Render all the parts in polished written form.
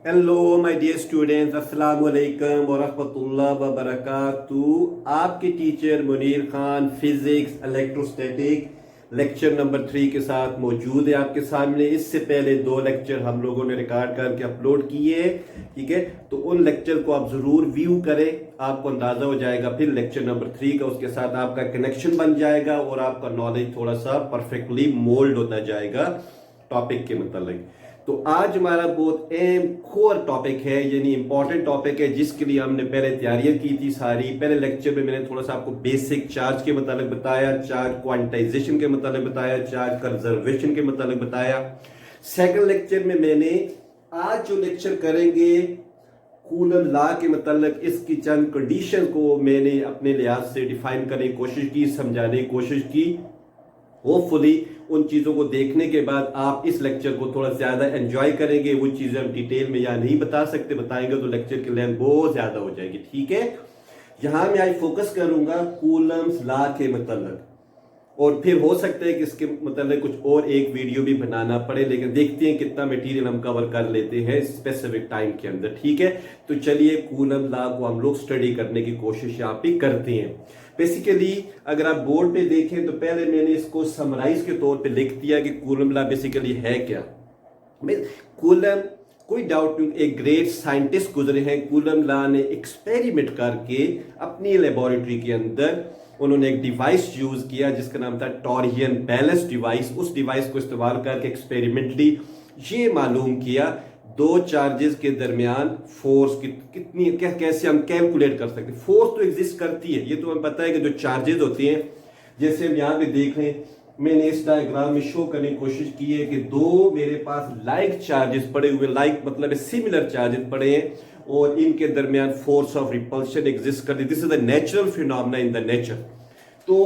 Hello my dear students, अस्सलाम वालेकुम व रहमतुल्लाह व बरकातुहू। आपके teacher Munir Khan physics electrostatic lecture number 3 के साथ मौजूद है आपके सामने। इससे पहले 2 लेक्चर हम लोगों ने रिकॉर्ड करके अपलोड किए, ठीक है। तो उन लेक्चर को आप जरूर व्यू करें, आपको अंदाजा हो जाएगा फिर लेक्चर नंबर 3 का, उसके साथ आपका कनेक्शन बन जाएगा और आपका नॉलेज थोड़ा सा परफेक्टली मोल्ड होता जाएगा टॉपिक के मतलब। तो आज हमारा बहुत अहम कोर टॉपिक है, यानी इंपॉर्टेंट टॉपिक है, जिसके लिए हमने पहले तैयारियां की थी सारी। पहले लेक्चर में मैंने थोड़ा सा आपको बेसिक चार्ज के मतलब बताया, चार्ज क्वांटाइजेशन के मतलब बताया, चार्ज कंजर्वेशन के मतलब बताया। सेकंड लेक्चर में मैंने आज जो लेक्चर करेंगे कूलम लॉ के मतलब इसकी चंद कंडीशन को मैंने अपने लिहाज से डिफाइन करने की कोशिश की, समझाने की कोशिश की। होपफुली उन चीज़ों को देखने के बाद आप इस लेक्चर को थोड़ा ज़्यादा एंजॉय करेंगे। वो चीज़ें हम डिटेल में यहाँ नहीं बता सकते, बताएंगे तो लेक्चर की लेंथ बहुत ज़्यादा हो जाएगी, ठीक है। यहाँ मैं आज फोकस करूंगा कूलम्स लॉ के मतलब, और फिर हो सकता है कि इसके मतलब कुछ और एक वीडियो भी बनाना पड़े, लेकिन देखते हैं कितना मटेरियल हम कवर कर लेते हैं स्पेसिफिक टाइम के अंदर, ठीक है। तो चलिए कूलम लॉ को हम लोग स्टडी करने की कोशिश यहाँ पे करते हैं। बेसिकली अगर आप बोर्ड पे देखें तो पहले मैंने इसको समराइज के तौर पे लिख दिया कि कूलम लॉ बेसिकली है क्या। कूलम, कोई डाउट नहीं, एक ग्रेट साइंटिस्ट गुजरे हैं। कूलम लॉ ने एक्सपेरिमेंट करके अपनी लेबोरेटरी के अंदर उन्होंने एक डिवाइस यूज किया जिसका नाम था टॉरियन बैलेंस डिवाइस। उस डिवाइस को इस्तेमाल करके एक्सपेरिमेंटली ये मालूम किया दो चार्जेस के दरमियान फोर्स कितनी कैसे हम कैलकुलेट कर सकते हैं। फोर्स तो एग्जिस्ट करती है, ये तो हमें पता है कि जो चार्जेस होते हैं, जैसे हम यहाँ पे देख रहे हैं, मैंने इस डायग्राम में शो करने की कोशिश की है कि दो मेरे पास लाइक चार्जेस पड़े हुए, लाइक मतलब सिमिलर चार्जेस पड़े हैं और इनके दरमियान फोर्स ऑफ रिपल्शन एग्जिस्ट करती है। This is the natural phenomena in the nature. तो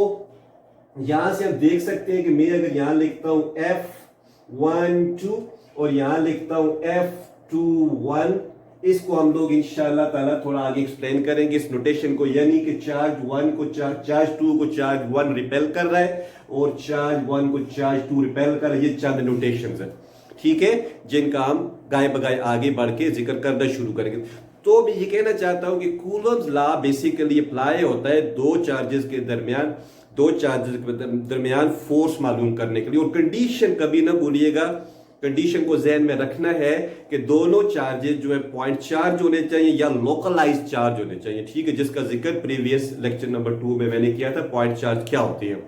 यहां से हम देख सकते हैं कि मैं अगर यहां लिखता हूं F12 और यहां लिखता हूं F21, इसको हम लोग इंशाल्लाह ताला थोड़ा आगे एक्सप्लेन करेंगे इस नोटेशन को, यानी कि चार्ज 1 को चार्ज 2 को चार्ज 1 रिपेल कर रहा है और चार्ज 1 को चार्ज 2 रिपेल कर रहा है। ये चंद नोटेशंस है, ठीक है, जिनका हम गाय बगाए आगे बढ़ के जिक्र करना शुरू करेंगे। तो मैं ये कहना चाहता हूं कि कूलम्स लॉ बेसिकली अप्लाई होता है दो चार्जेस के दरमियान फोर्स मालूम करने के लिए। और कंडीशन कभी ना भूलिएगा, कंडीशन को जहन में रखना है कि दोनों चार्जेस जो है पॉइंट चार्ज होने चाहिए या लोकलाइज चार्ज होने चाहिए, ठीक है, जिसका जिक्र प्रीवियस लेक्चर नंबर 2 में मैंने किया था। पॉइंट चार्ज क्या होती है,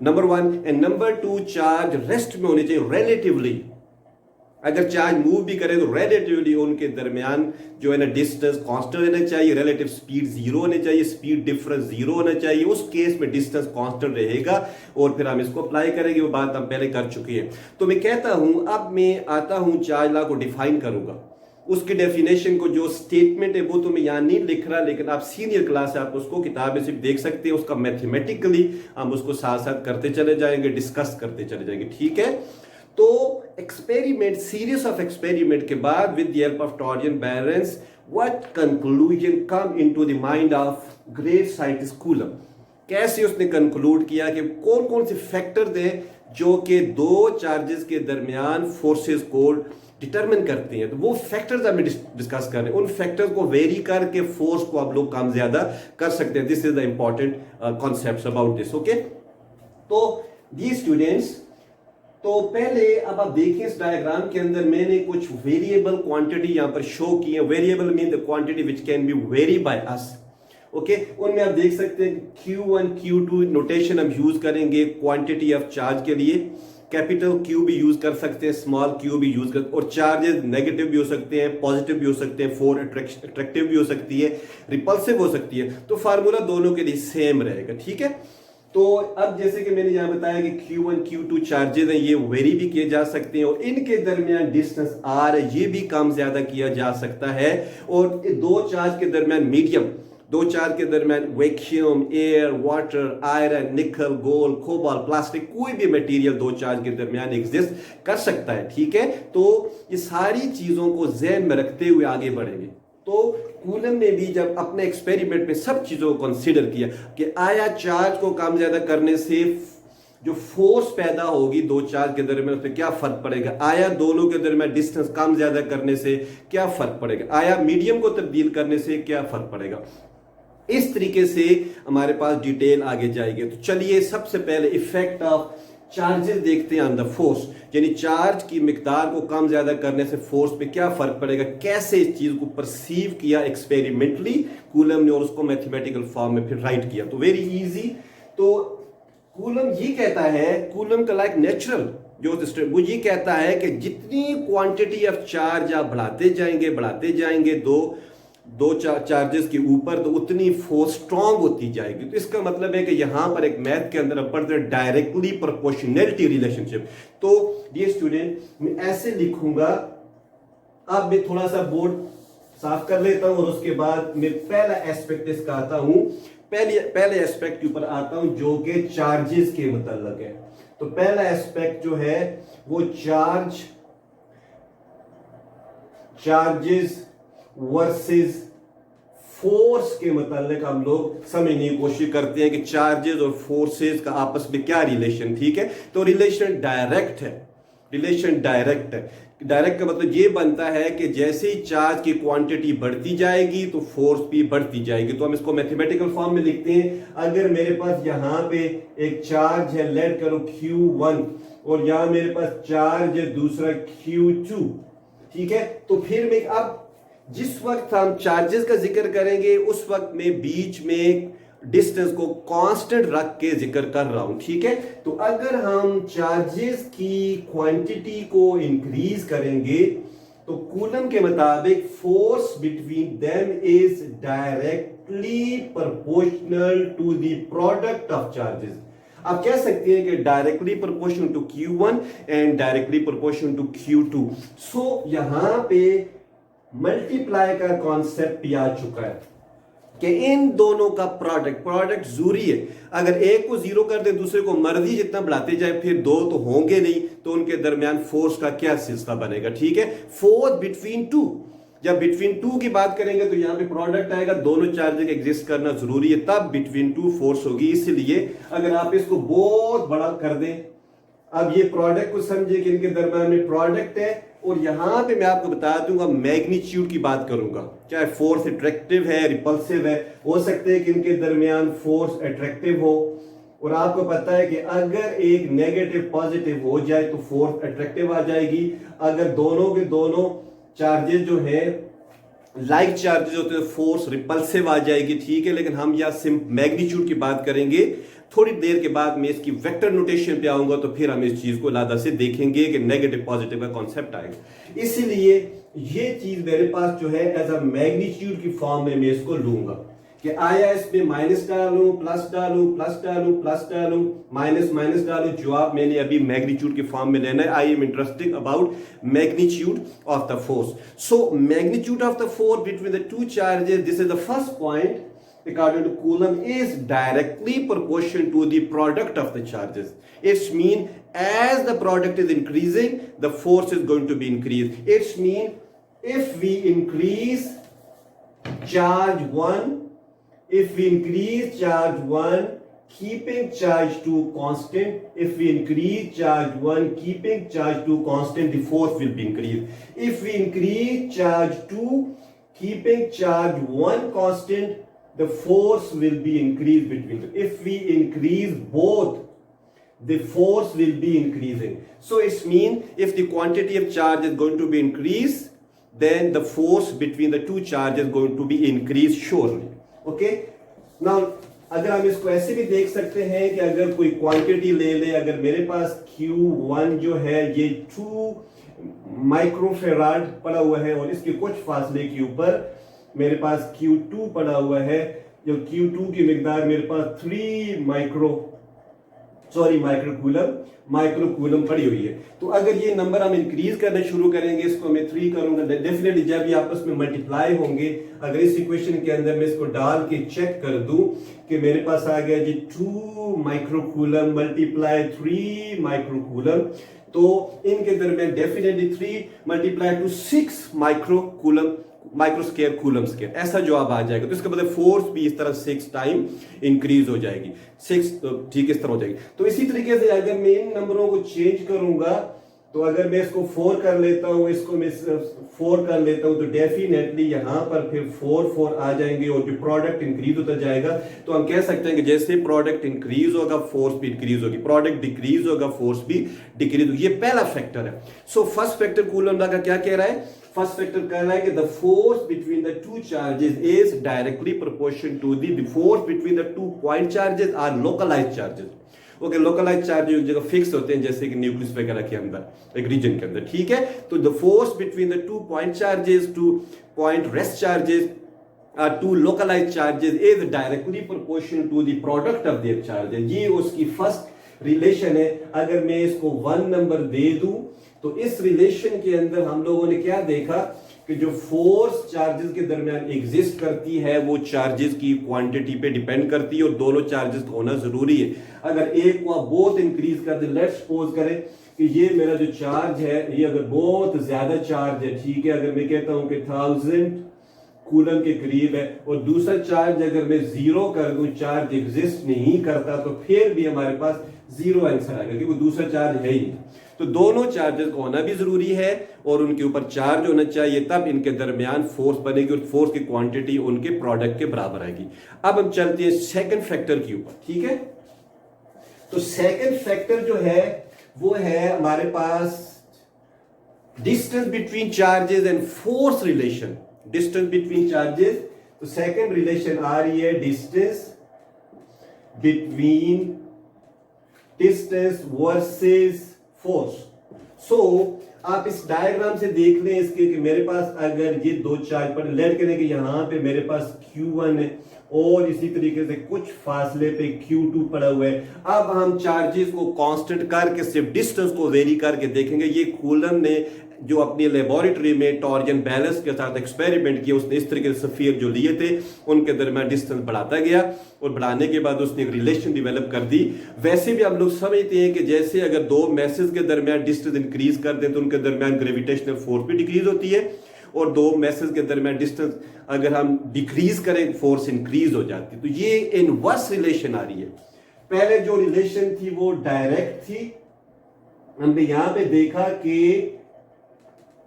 number 1, and number 2, charge rest में होने चाहिए रिलेटिवली। अगर चार्ज मूव भी करे तो रिलेटिवली उनके दरमियान जो है ना डिस्टेंस कांस्टेंट रहना चाहिए, रिलेटिव स्पीड 0 होनी चाहिए, स्पीड डिफरेंस 0 होना चाहिए। उस केस में डिस्टेंस कांस्टेंट रहेगा और फिर हम इसको अप्लाई करेंगे, वो बात हम पहले कर चुके हैं। तो मैं कहता हूं, अब मैं आता हूं चार्ज लॉ को डिफाइन करूंगा। उसके डेफिनेशन को जो स्टेटमेंट है वो तो मैं यहां नहीं लिख रहा, लेकिन आप सीनियर क्लास है, आप उसको किताब में सिर्फ देख सकते हैं। उसका मैथमेटिकली हम उसको साथ साथ करते चले जाएंगे, डिस्कस करते चले जाएंगे, ठीक है। तो एक्सपेरिमेंट, सीरीज ऑफ एक्सपेरिमेंट के बाद with the help of Taurean balance what conclusion come into the mind of great scientist coulomb. कैसे उसने कंक्लूड किया कि कौन कौन से फैक्टर थे जो कि दो चार्जेस के दरमियान फोर्सेस को डिटरमिन करते हैं। तो वो फैक्टर्स हमें डिस्कस कर रहे हैं, उन फैक्टर्स को वेरी करके फोर्स को आप लोग कम ज्यादा कर सकते हैं। This is the important concept about this, okay. तो दी स्टूडेंट्स, तो पहले अब आप देखिए इस डायग्राम के अंदर मैंने कुछ वेरिएबल क्वांटिटी यहां पर शो की है। Variable mean the quantity which can be very by us, okay. उनमें आप देख सकते हैं Q1 Q2 नोटेशन हम यूज करेंगे क्वांटिटी ऑफ चार्ज के लिए। कैपिटल Q भी यूज कर सकते हैं, स्मॉल Q भी यूज कर, और चार्जेस नेगेटिव भी हो सकते हैं, पॉजिटिव भी हो सकते हैं, फोर अट्रैक्टिव भी हो सकती है, रिपल्सिव हो सकती है। तो फार्मूला दोनों के लिए सेम रहेगा, ठीक है। तो अब जैसे कि मैंने यहां बताया कि Q1 Q2 चार्जेस हैं, ये वेरी भी किए जा सकते हैं और इनके दरमियान डिस्टेंस R है, ये भी कम ज्यादा किया जा सकता है। और दो चार्ज के दरमियान मीडियम, दो चार्ज के दरमियान वैक्यूम, एयर, वाटर, आयरन, निकल, गोल्ड, कोबाल्ट, प्लास्टिक, कोई भी मटेरियल दो चार्ज के दरमियान एग्जिस्ट कर सकता है, ठीक है। तो ये सारी चीजों को ज़हन में रखते हुए आगे बढ़ेंगे। तो कूलम ने भी जब अपने एक्सपेरिमेंट में सब चीजों को कंसीडर किया कि आया चार्ज को कम ज्यादा करने से जो फोर्स पैदा होगी दो चार्ज के दरमियान उस पर क्या फर्क पड़ेगा, आया दोनों के दरमियान डिस्टेंस कम ज्यादा करने से क्या फर्क पड़ेगा, आया मीडियम को तब्दील करने से क्या फर्क पड़ेगा। इस तरीके से हमारे पास डिटेल आगे जाएगी। तो चलिए सबसे पहले इफेक्ट ऑफ चार्जेस देखते हैं ऑन द फोर्स, यानी चार्ज की मिकदार को कम ज्यादा करने से फोर्स पे क्या फर्क पड़ेगा, कैसे इस चीज को परसीव किया एक्सपेरिमेंटली कूलम ने और उसको मैथमेटिकल फॉर्म में फिर राइट किया। तो वेरी इजी। तो कूलम ये कहता है, कूलम का लाइक नेचुरल जो वो ये कहता है कि जितनी क्वांटिटी ऑफ चार्ज आप बढ़ाते जाएंगे दो चार्जेस के ऊपर, तो उतनी फोर्स स्ट्रांग होती जाएगी। तो इसका मतलब है कि यहां पर एक मैथ के अंदर हम पढ़ते हैं डायरेक्टली प्रोपोर्शनैलिटी रिलेशनशिप। तो डियर स्टूडेंट मैं ऐसे लिखूंगा, अब मैं थोड़ा सा बोर्ड साफ कर लेता हूं और उसके बाद मैं पहला एस्पेक्ट इसका आता हूं, पहले एस्पेक्ट के ऊपर आता हूं जो कि चार्जेस के मतलब है। तो पहला एस्पेक्ट जो है वो चार्जेस वर्सेस फोर्स के मतलब हम लोग समझने की कोशिश करते हैं कि चार्जेस और फोर्सेस का आपस में क्या रिलेशन। ठीक है, तो रिलेशन डायरेक्ट है, डायरेक्ट का मतलब ये बनता है कि जैसे ही चार्ज की क्वांटिटी बढ़ती जाएगी तो फोर्स भी बढ़ती जाएगी। तो हम इसको मैथमेटिकल फॉर्म में लिखते हैं। अगर मेरे पास यहाँ पे एक चार्ज है, लेट करो Q1, और यहाँ मेरे पास चार्ज है दूसरा Q2, ठीक है, तो फिर मैं अब जिस वक्त हम चार्जेस का जिक्र करेंगे उस वक्त में बीच में डिस्टेंस को कांस्टेंट रख के जिक्र कर रहा हूं। ठीक है, तो अगर हम चार्जेस की क्वांटिटी को इंक्रीज करेंगे तो कूलम के मुताबिक force between them is directly proportional to the product of charges. आप कह सकते हैं कि directly proportional to Q1 and directly proportional to Q2। So यहां पे मल्टीप्लाई का कॉन्सेप्ट भी आ चुका है कि इन दोनों का प्रोडक्ट जरूरी है। अगर एक को जीरो कर दे दूसरे को मर्जी जितना बढ़ाते जाए फिर दो तो होंगे नहीं, तो उनके दरमियान फोर्स का क्या सिलसिला बनेगा। ठीक है, फोर्स बिटवीन टू, जब बिटवीन टू की बात करेंगे तो यहां पे प्रोडक्ट आएगा, दोनों चार्जेस एग्जिस्ट करना जरूरी है, तब बिटवीन टू फोर्स होगी। इसलिए अगर आप इसको बहुत बड़ा कर दें, अब ये प्रोडक्ट को समझे कि इनके दरमियान में प्रोडक्ट है, और यहां पे मैं आपको बता दूंगा मैग्नीट्यूड की बात करूंगा, चाहे फोर्स अट्रैक्टिव है रिपल्सिव है, हो सकते हैं कि इनके दरमियान फोर्स अट्रैक्टिव हो, और आपको पता है कि अगर एक नेगेटिव पॉजिटिव हो जाए तो फोर्स अट्रैक्टिव आ जाएगी। अगर दोनों के दोनों चार्जेस जो है लाइक चार्जेस होते हैं फोर्स रिपल्सिव आ जाएगी। ठीक है, लेकिन हम यहाँ मैग्नीट्यूड की बात करेंगे। थोड़ी देर के बाद मैं इसकी वेक्टर नोटेशन पे आऊंगा तो फिर हम इस चीज को लादा से देखेंगे कि नेगेटिव पॉजिटिव का कॉन्सेप्ट आएगा। इसीलिए ये चीज मेरे पास जो है एज अ मैग्नीट्यूड की फॉर्म में मैं इसको लूंगा कि आया इसमें माइनस डालूं, प्लस डालूं, माइनस डालूं, जवाब मैंने अभी मैग्नीट्यूड की फॉर्म में लेना है। I am interesting about magnitude of the force. So magnitude of the force between the two charges, this is the first point according to Coulomb, is directly proportional to the product of the charges. It's mean as the product is increasing, the force is going to be increased. It's mean if we increase charge 1, keeping charge 2 constant, if we increase charge 1 keeping charge 2 constant, the force will be increased. If we increase charge 2 keeping charge 1 constant, the force will be increased between them. If we increase both, the force will be increasing. So it's mean if the quantity of charge is going to be increased, then the force between the two charges is going to be increased surely. Okay? Now अगर हम इसको ऐसे भी देख सकते हैं कि अगर कोई क्वांटिटी ले ले, अगर मेरे पास Q1 जो है ये 2 माइक्रोफेराड पड़ा हुआ है और इसके कुछ फासले के ऊपर मेरे पास Q2 पड़ा हुआ है, जो Q2 की मिकदार मेरे पास 3 माइक्रोकूलम पड़ी हुई है। तो अगर ये नंबर हम इंक्रीज करना शुरू करेंगे, इसको मैं 3 करूंगा, डेफिनेटली जब ये आपस में मल्टीप्लाई होंगे, अगर इस इक्वेशन के अंदर मैं इसको डाल के चेक कर दूं कि मेरे पास आ गया जी 2 माइक्रोकूलम मल्टीप्लाई 3 माइक्रोकूलम, तो इनके दरमियान definitely 3 multiply two 6 microcoulomb micro square coulomb square, ऐसा जवाब आ जाएगा। तो इसका मतलब फोर्स भी इस तरह 6 टाइम इंक्रीज हो जाएगी, 6 ठीक इस तरह हो जाएगी। तो इसी तरीके से अगर मैं इन नंबरों को चेंज करूंगा, तो अगर मैं इसको 4 कर लेता हूं, इसको मैं 4 कर लेता हूं, तो डेफिनेटली यहां पर फिर 4 आ जाएंगे और जो प्रोडक्ट इंक्रीज होता जाएगा। तो हम कह सकते हैं कि जैसे प्रोडक्ट इंक्रीज होगा फोर्स भी इंक्रीज होगी, प्रोडक्ट डिक्रीज होगा फोर्स भी डिक्रीज होगी। ये पहला फैक्टर है। So first factor coulomb law का क्या कह रहा है? फर्स्ट फैक्टर कह रहा है कि the force between the two charges is directly proportional to the force between the 2 point charges are localised charges. Okay, localise charge एक जगह फिक्स होते हैं, जैसे कि न्यूक्लियस वगैरह के अंदर, एक रीजन के अंदर, ठीक है। तो the force between the 2 point charges, 2 point rest charges, 2 localise charges is directly proportional to the product of their charges. ये उसकी फर्स्ट रिलेशन है। अगर मैं इसको 1 नंबर दे दूं, तो इस रिलेशन के अंदर हम लोगों ने क्या देखा कि जो फोर्स चार्जेस के दरमियान एग्जिस्ट करती है वो चार्जेस की क्वांटिटी पे डिपेंड करती है, और दोनों चार्जेस होना जरूरी है। अगर एक को आप बहुत इंक्रीज कर दे, लेट्स सपोज करें कि ये मेरा जो चार्ज है ये अगर बहुत ज्यादा चार्ज है, ठीक है, अगर मैं कहता हूं कि 1000 कूलम के करीब है, और दूसरा चार्ज अगर मैं 0 कर दूं, चार्ज एग्जिस्ट नहीं करता, तो फिर भी हमारे पास 0 आंसर आएगा, क्योंकि दूसरा चार्ज है ही नहीं। तो दोनों चार्जेस को होना भी जरूरी है और उनके ऊपर चार्ज होना चाहिए, तब इनके दरमियान फोर्स बनेगी और फोर्स की क्वांटिटी उनके प्रोडक्ट के बराबर आएगी। अब हम चलते हैं सेकंड फैक्टर के ऊपर, ठीक है। तो सेकंड फैक्टर जो है वो है हमारे पास distance between charges and force relation. Distance between charges, तो सेकंड रिलेशन आ रही है distance between distance versus force. So आप इस डायग्राम से देख लें इसके कि मेरे पास अगर ये 2 चार्ज पर लेट करें कि यहां पे मेरे पास Q1 है और इसी तरीके से कुछ फासले पे Q2 पड़ा हुआ है। अब हम चार्जेस को कांस्टेंट करके सिर्फ डिस्टेंस को वेरी करके देखेंगे। ये कूलम ने जो अपनी लेबोरेटरी में टॉर्जन बैलेंस के साथ एक्सपेरिमेंट किया, उसने इस तरीके से सफियर जो लिए थे उनके दरमियान डिस्टेंस बढ़ाता गया, और बढ़ाने के बाद उसने एक रिलेशन डेवलप कर दी। वैसे भी हम लोग समझते हैं कि जैसे अगर 2 मैसेज के दरमियान डिस्टेंस इंक्रीज कर दें तो उनके दरमियान ग्रेविटेशनल फोर्स भी डिक्रीज होती है, और 2 मैसेज के दरमियान डिस्टेंस अगर हम डिक्रीज करें फोर्स इंक्रीज हो जाती है। तो ये इनवर्स रिलेशन आ रही है। पहले जो रिलेशन थी वो डायरेक्ट थी, हमने यहां पे देखा कि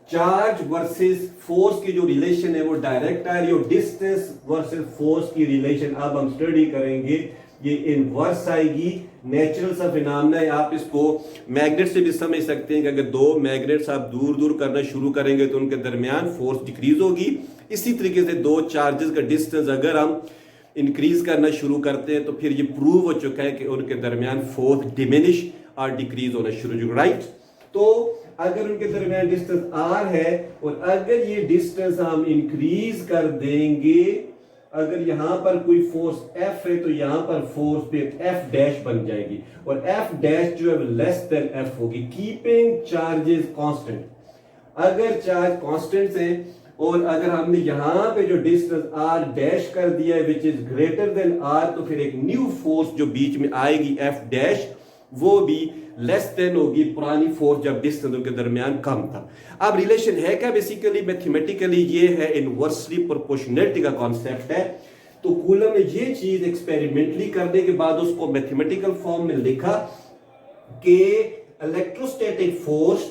चार्ज वर्सेस फोर्स की जो रिलेशन है वो डायरेक्ट आ रही है, और डिस्टेंस वर्सेस फोर्स की रिलेशन अब हम स्टडी करेंगे ये इनवर्स आएगी। नेचुरल सा फिनोमेना है। आप इसको मैग्नेट से भी समझ सकते हैं कि अगर 2 मैग्नेट्स आप दूर दूर करना शुरू करेंगे तो उनके दरमियान फोर्स डिक्रीज होगी। इसी तरीके से 2 चार्जेस का डिस्टेंस अगर हम इंक्रीज करना शुरू करते हैं तो फिर ये प्रूव हो चुका है कि उनके दरमियान फोर्स डिमिनिश और डिक्रीज होना शुरू हो, राइट। तो अगर उनके दरमियान डिस्टेंस r है और अगर ये डिस्टेंस हम इंक्रीज कर देंगे, अगर यहां पर कोई फोर्स F है तो यहां पर फोर्स पे F डैश बन जाएगी, और F डैश जो है लेस देन F होगी, कीपिंग चार्जेस कांस्टेंट। अगर चार्ज कांस्टेंट है और अगर हमने यहां पे जो डिस्टेंस r डैश कर दिया है which is greater than r, तो फिर एक न्यू फोर्स जो बीच में आएगी F डैश, वो भी लेस देन होगी पुरानी फोर्स जब डिस्टेंस के दरमियान कम था। अब रिलेशन है क्या? बेसिकली मैथमेटिकली ये है इनवर्सली प्रोपोर्शनलिटी का कॉन्सेप्ट है। तो कूलम ने ये चीज एक्सपेरिमेंटली करने के बाद उसको मैथमेटिकल फॉर्म में लिखा कि इलेक्ट्रोस्टैटिक फोर्स,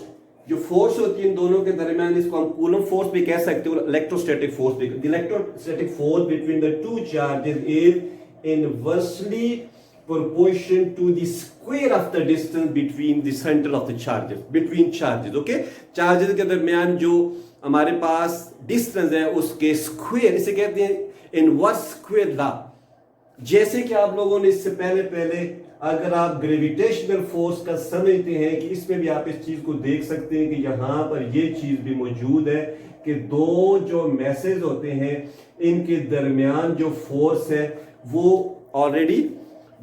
जो फोर्स होती है इन दोनों के दरमियान, इसको हम कूलम फोर्स भी कह सकते हो, इलेक्ट्रोस्टैटिक फोर्स भी। Electrostatic force between the 2 charges is inversely proportion to the square of the distance between the center of the charges, between charges, okay। Charges के दरमियान जो हमारे पास डिस्टेंस है उसके स्क्वायर, इसे कहते हैं इनवर्स स्क्वायर लॉ। जैसे कि आप लोगों ने इससे पहले अगर आप ग्रेविटेशनल फोर्स का समझते हैं कि इसमें भी आप इस चीज को देख सकते हैं कि यहां पर ये चीज भी मौजूद है कि 2 जो मैसेज होते हैं इनके दरमियान जो फोर्स है वो ऑलरेडी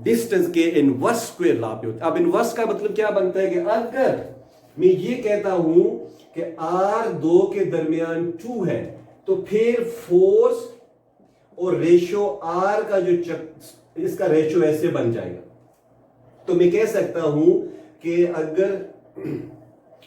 डिस्टेंस के इनवर्स स्क्वायर लॉ पे होता है। अब इनवर्स का मतलब क्या बनता है कि अगर मैं ये कहता हूं कि R2 के दरमियान 2 है तो फिर फोर्स और रेशियो R का जो इसका रेशियो ऐसे बन जाएगा। तो मैं कह सकता हूं कि अगर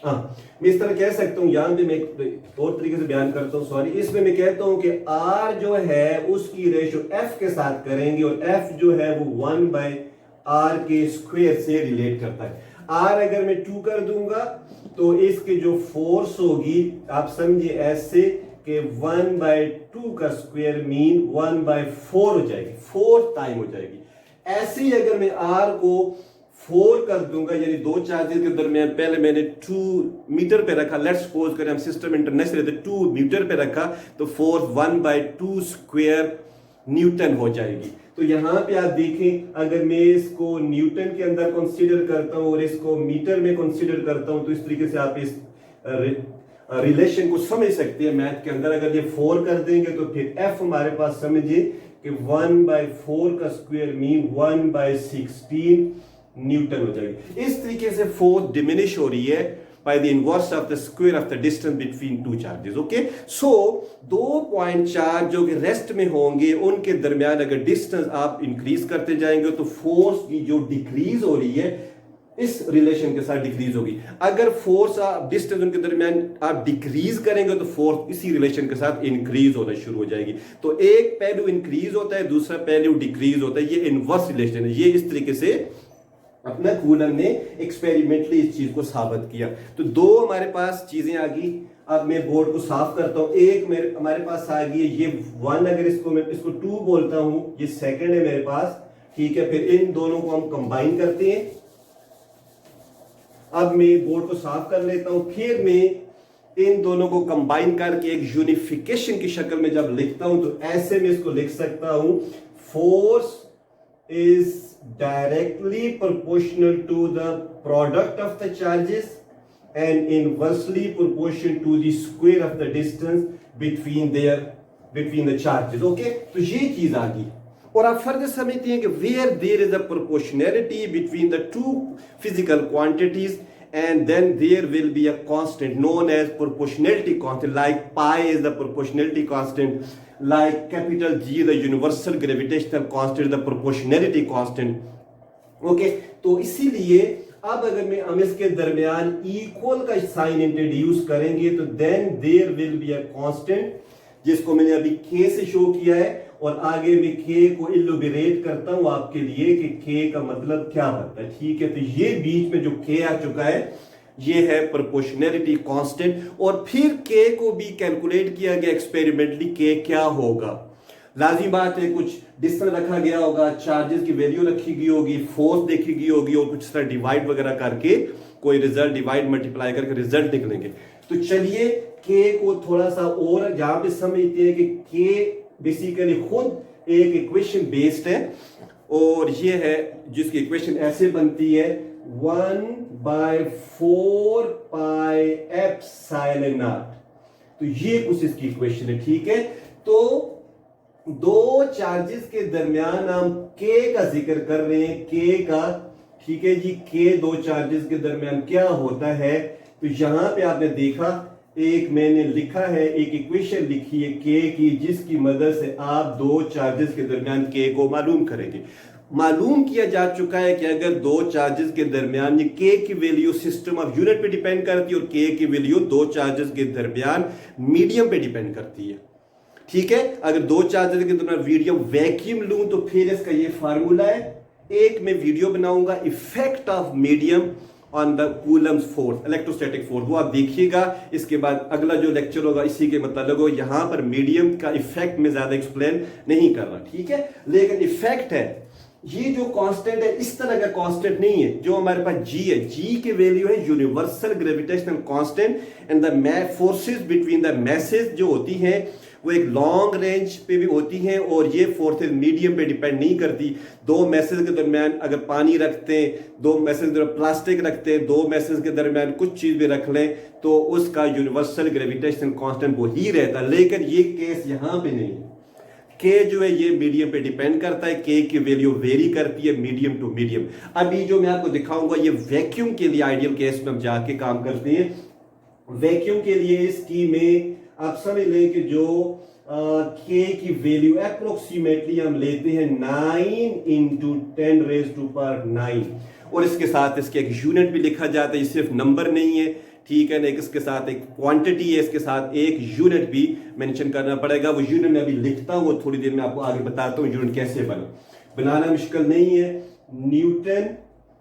हाँ, मैं इस तरह कह सकता हूँ, यहाँ पे मैं एक और तरीके से बयान करता हूँ, सॉरी, इसमें मैं कहता हूँ कि R जो है उसकी रेशो F के साथ करेंगे और F जो है वो 1/r के स्क्वायर से रिलेट करता है। R अगर मैं 2 कर दूंगा तो इसके जो फोर्स होगी आप समझिए ऐसे कि 1/2 का स्क्वायर मीन 1/4 हो जाएगी, 4 टाइम हो जाएगी। ऐसे ही अगर मैं R को 4 कर दूंगा, यानी दो चार्जेस के दरमियान पहले मैंने 2 मीटर पे रखा, लेट्स सपोज करें हम सिस्टम इंटरनेशनल तो 2 मीटर पे रखा, तो फोर्स 1/2 स्क्वायर न्यूटन हो जाएगी। तो यहां पे आप देखें, अगर मैं इसको न्यूटन के अंदर कंसीडर करता हूं और इसको मीटर में कंसीडर करता हूं, तो इस तरीके से आप इस रिलेशन को समझ सकते हैं मैथ के अंदर। अगर ये 4 कर देंगे तो फिर F हमारे पास समझिए कि 1/4 का स्क्वायर मीन 1/16 न्यूटन हो जाएगी। इस तरीके से फोर्स डिमिनिश हो रही है by the inverse of the square of the distance between two charges. Okay, so 2 point charge जो कि रेस्ट में होंगे उनके दरमियान अगर डिस्टेंस आप इंक्रीज करते जाएंगे तो फोर्स की जो डिक्रीज हो रही है इस रिलेशन के साथ डिक्रीज होगी। अगर फोर्स डिस्टेंस उनके दरमियान आप डिक्रीज करेंगे तो फोर्स इसी रिलेशन के साथ इंक्रीज होना शुरू हो जाएगी। तो एक पहलू इंक्रीज होता है, दूसरा पहलू डिक्रीज होता है, ये इनवर्स रिलेशन है। ये इस तरीके से अपना कूलम ने एक्सपेरिमेंटली इस चीज को साबित किया। तो दो हमारे पास चीजें आ गई। अब मैं बोर्ड को साफ करता हूं। एक मेरे हमारे पास आ गई है ये 1, अगर इसको मैं इसको 2 बोलता हूं, ये सेकंड है मेरे पास, ठीक है। फिर इन दोनों को हम कंबाइन करते हैं। अब मैं बोर्ड को साफ कर लेता हूं, फिर मैं इन दोनों को कंबाइन करके एक यूनिफिकेशन की शक्ल में जब लिखता हूं तो ऐसे में इसको लिख सकता हूं, force is directly proportional to the product of the charges and inversely proportional to the square of the distance between the charges. Okay, तो ये चीज आ गई। और आप फर्दर समझते हैं कि where there is a proportionality between the two physical quantities and then there will be a constant known as proportionality constant, like pi is the proportionality constant, like capital G the universal gravitational constant, the proportionality constant. Okay, तो इसीलिए अब अगर मैं हम इसके दरमियान equal का sign introduce करेंगे तो then there will be a constant, जिसको मैंने अभी k से शो किया है, और आगे मैं k को इलुबरेट करता हूं आपके लिए कि k का मतलब क्या होता है। ठीक है, तो ये बीच में जो k आ चुका है ये है प्रोपोर्शनैलिटी कांस्टेंट। और फिर k को भी कैलकुलेट किया गया एक्सपेरिमेंटली, k क्या होगा। लाजिम बात है, कुछ डिस्टेंस रखा गया होगा, चार्जेस की वैल्यू रखी गई होगी, फोर्स देखी गई होगी, और कुछ तरह डिवाइड वगैरह करके कोई रिजल्ट डिवाइड मल्टीप्लाई करके रिजल्ट निकलेंगे। तो चलिए k को थोड़ा सा और यहां पे समझते हैं कि k बेसिकली खुद एक इक्वेशन बेस्ड है, और ये है जिसकी इक्वेशन ऐसे बनती है 1/4 पाई एप्सिलॉन नॉट। तो ये कुछ इसकी इक्वेशन है। ठीक है, तो दो चार्जेस के दरमियान हम k का जिक्र कर रहे हैं, k का। ठीक है जी, k दो चार्जेस के दरमियान क्या होता है। तो यहां पे आपने देखा, एक मैंने लिखा है, एक इक्वेशन लिखी है k की, जिसकी मदद से आप दो चार्जेस के दरमियान k को मालूम करेंगे। मालूम किया जा चुका है कि अगर दो चार्जेस के दरमियान ये k की वैल्यू सिस्टम ऑफ यूनिट पे डिपेंड करती है, और k की वैल्यू दो चार्जेस के दरमियान मीडियम पे डिपेंड करती है। ठीक है, अगर दो चार्जेस के दरमियान मीडियम वैक्यूम लूं तो फिर इसका ये फार्मूला है। एक मैं वीडियो बनाऊंगा effect of medium on the Coulomb's force, electrostatic force, वो आप देखिएगा। इसके बाद अगला जो लेक्चर होगा इसी के मतलब हो। यहां पर मीडियम का इफेक्ट में ज्यादा एक्सप्लेन नहीं कर रहा, ठीक है, लेकिन इफेक्ट है। ये जो कांस्टेंट है इस तरह का कांस्टेंट नहीं है। जो हमारे पास g है, g की वैल्यू है universal gravitational constant, and the forces between the message जो होती हैं वो एक लॉन्ग रेंज पे भी होती हैं, और ये फोर्सेस मीडियम पे डिपेंड नहीं करती। दो मैसेज के दरमियान अगर पानी रखते हैं, दो मैसेज के दरमियान प्लास्टिक रखते हैं, दो मैसेज के दरमियान कुछ चीज भी रख लें तो उसका यूनिवर्सल ग्रेविटेशनल कांस्टेंट वो ही रहता है। लेकिन ये केस यहां पे नहीं है। k जो है ये मीडियम पे डिपेंड करता है, k की वैल्यू वेरी करती है मीडियम टू मीडियम। अभी जो मैं आपको दिखाऊंगा ये वैक्यूम के लिए आइडियल केस में हम जाके काम करते हैं। वैक्यूम के लिए इसकी में आप समझ लें कि जो k की वैल्यू अप्रोक्सीमेटली हम लेते हैं 9 into 10⁻⁹, और इसके साथ इसके एक यूनिट भी लिखा जाता है। ये सिर्फ नंबर नहीं है, ठीक है ना, एक इसके साथ एक क्वांटिटी है, इसके साथ एक यूनिट भी मेंशन करना पड़ेगा। वो यूनिट मैं अभी लिखता हूँ, थोड़ी देर में आपको आगे बताता हूँ यूनिट कैसे बनाना मुश्किल नहीं है। न्यूटन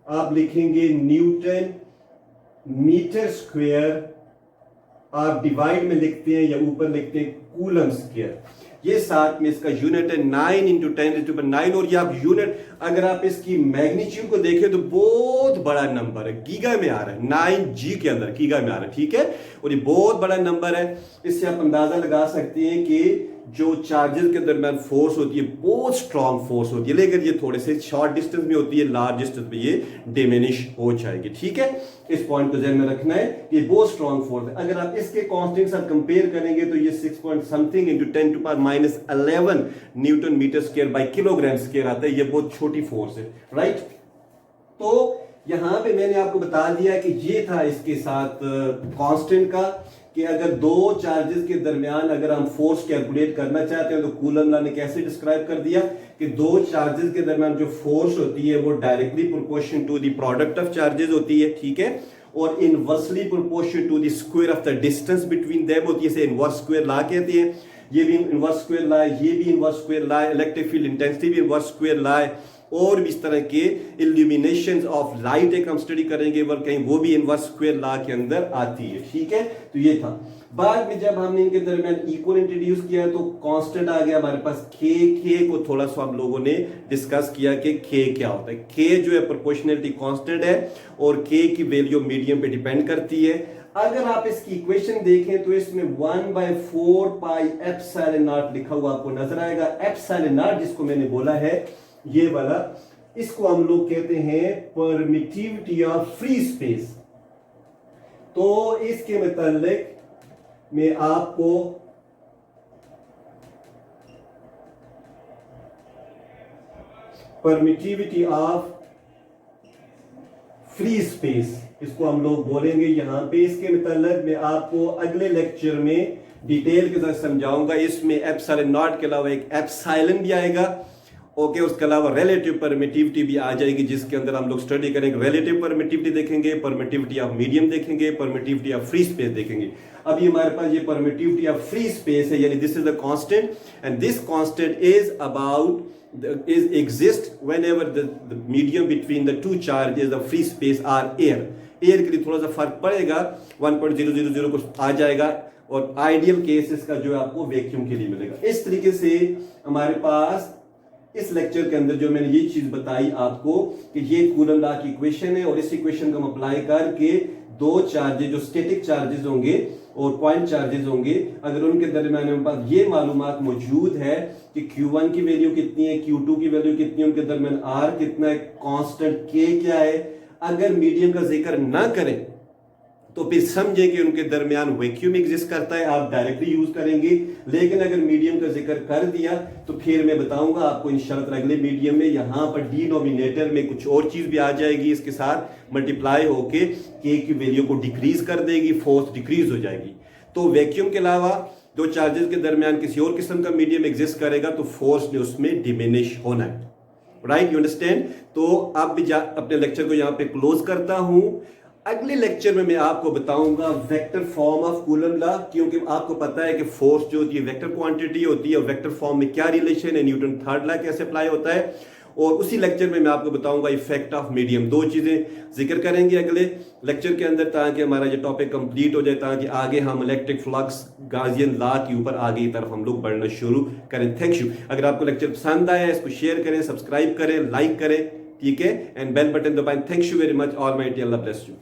आप लिखेंगे न्यूटन मीटर स्क्वायर, आप डिवाइड में लिखते हैं या ऊपर लिखते हैं कूलम स्क्वायर। ये साथ में इसका यूनिट है 9 इंटू 10⁹ और ये आप यूनिट अगर आप इसकी मैग्नीट्यूड को देखें तो बहुत बड़ा नंबर है, गीगा में आ रहा है, 9G के अंदर गीगा में आ रहा है, ठीक है। और ये बहुत बड़ा नंबर है। इससे आप अंदाजा लगा सकते हैं कि जो चार्जेस के दरमियान फोर्स होती है बहुत स्ट्रॉन्ग फोर्स होती है, लेकिन ये थोड़े से शॉर्ट डिस्टेंस में होती है, लार्ज डिस्टेंस में ये डिमिनिश हो जाएगी, ठीक है। इस पॉइंट को ध्यान में रखना है, ये बहुत स्ट्रॉन्ग फोर्स है। अगर आप इसके कांस्टेंट के साथ कंपेयर करेंगे तो ये 6 point something into 10⁻11 newton metre square by kilogram square आता है। ये बहुत छोटी फोर्स है, राइट। तो यहां पे मैंने आपको बता दिया कि ये था इसके साथ कांस्टेंट का, कि अगर दो चार्जेस के दरमियान अगर हम फोर्स कैलकुलेट करना चाहते हैं तो कूलम लॉ ने कैसे डिस्क्राइब कर दिया कि दो चार्जेस के दरमियान जो फोर्स होती है वो directly proportion to the product of charges होती है, ठीक है, और inversely proportion to the square of the distance between them होती है। इसे इनवर्स स्क्वायर लॉ कहते हैं। ये भी इनवर्स स्क्वायर लॉ है, ये भी इनवर्स स्क्वायर लॉ है, इलेक्ट्रिक फील्ड इंटेंसिटी भी इनवर्स स्क्वायर लॉ है, और भी इस तरह के इल्यूमिनेशन ऑफ लाइट एक हम स्टडी करेंगे वर्क कहीं, वो भी इनवर्स स्क्वायर लॉ के अंदर आती है, ठीक है। तो ये था। बाद में जब हमने इनके दरमियान इक्वल इंट्रोड्यूस किया तो कांस्टेंट आ गया हमारे पास के को थोड़ा सा हम लोगों ने डिस्कस किया कि के क्या होता है। के जो है प्रोपोर्शनलिटी कांस्टेंट है और के की वैल्यू मीडियम पे डिपेंड करती है। अगर आप इसकी इक्वेशन देखें तो इसमें 1/4 पाई एप्सिलॉन नॉट लिखा हुआ आपको नजर आएगा। एप्सिलॉन नॉट जिसको मैंने बोला है ये वाला, इसको हम लोग कहते हैं परमिटिविटी ऑफ फ्री स्पेस। तो इसके मुतालिक मैं आपको परमिटिविटी ऑफ फ्री स्पेस इसको हम लोग बोलेंगे यहां पे। इसके मुतालिक मैं आपको अगले लेक्चर में डिटेल के साथ समझाऊंगा। इसमें एप्सिलॉन नॉट के अलावा एक एप्सिलॉन भी आएगा, ओके, उसके अलावा रिलेटिव परमिटिविटी भी आ जाएगी, जिसके अंदर हम लोग स्टडी करेंगे। रिलेटिव परमिटिविटी देखेंगे, परमिटिविटी ऑफ मीडियम देखेंगे, परमिटिविटी ऑफ फ्री स्पेस देखेंगे। अभी हमारे पास ये परमिटिविटी ऑफ फ्री स्पेस है, यानी this is the constant and this constant is about exist whenever the medium between the two charges of free space are air। Air के लिए थोड़ा सा फर्क पड़ेगा, 1.000 कुछ आ जाएगा, और आइडियल केसेस का जो है आपको वैक्यूम के लिए मिलेगा। इस तरीके से हमारे पास इस लेक्चर के अंदर जो मैंने ये चीज बताई आपको कि ये कूलम लॉ की इक्वेशन है, और इस इक्वेशन को हम अप्लाई करके दो चार्जेस जो स्टैटिक चार्जेस होंगे और पॉइंट चार्जेस होंगे, अगर उनके दरमियान हमारे पास ये मालूमात मौजूद है कि Q1 की वैल्यू कितनी है, Q2 की वैल्यू कितनी है, उनके दरमियान R कितना है, कांस्टेंट K क्या है, अगर मीडियम का जिक्र ना करें तो फिर समझे कि उनके दरमियान वैक्यूम एग्जिस्ट करता है, आप डायरेक्टली यूज करेंगे। लेकिन अगर मीडियम का जिक्र कर दिया तो फिर मैं बताऊंगा आपको इंशाल्लाह अगले मीडियम में, यहां पर डिनोमिनेटर में कुछ और चीज भी आ जाएगी, इसके साथ मल्टीप्लाई होके के की वैल्यू को डिक्रीज कर देगी, फोर्स डिक्रीज हो जाएगी। तो वैक्यूम के अलावा दो चार्जेस के दरमियान किसी और किस्म का मीडियम एग्जिस्ट करेगा तो फोर्स ने उसमें डिमिनिश होना है, राइट, यू अंडरस्टैंड। तो अब भी अपने लेक्चर को यहां पे क्लोज करता हूं। अगले लेक्चर में मैं आपको बताऊंगा vector form of coulomb law, क्योंकि आपको पता है कि फोर्स जो होती है वेक्टर क्वांटिटी होती है, वेक्टर फॉर्म में क्या रिलेशन है, न्यूटन थर्ड लॉ कैसे अप्लाई होता है, और उसी लेक्चर में मैं आपको बताऊंगा इफेक्ट ऑफ मीडियम। दो चीजें जिक्र करेंगे अगले लेक्चर के अंदर, ताकि हमारा ये टॉपिक कंप्लीट हो जाए, ताकि आगे हम इलेक्ट्रिक फ्लक्स गाउसियन लॉ के ऊपर आगे की तरफ हम लोग बढ़ना शुरू करें। Thank you. अगर आपको लेक्चर पसंद आया इसको शेयर करें, सब्सक्राइब करें, लाइक करें, ठीक है, एंड बेल बटन दबाएं। Thank you very much. Almighty Allah bless you.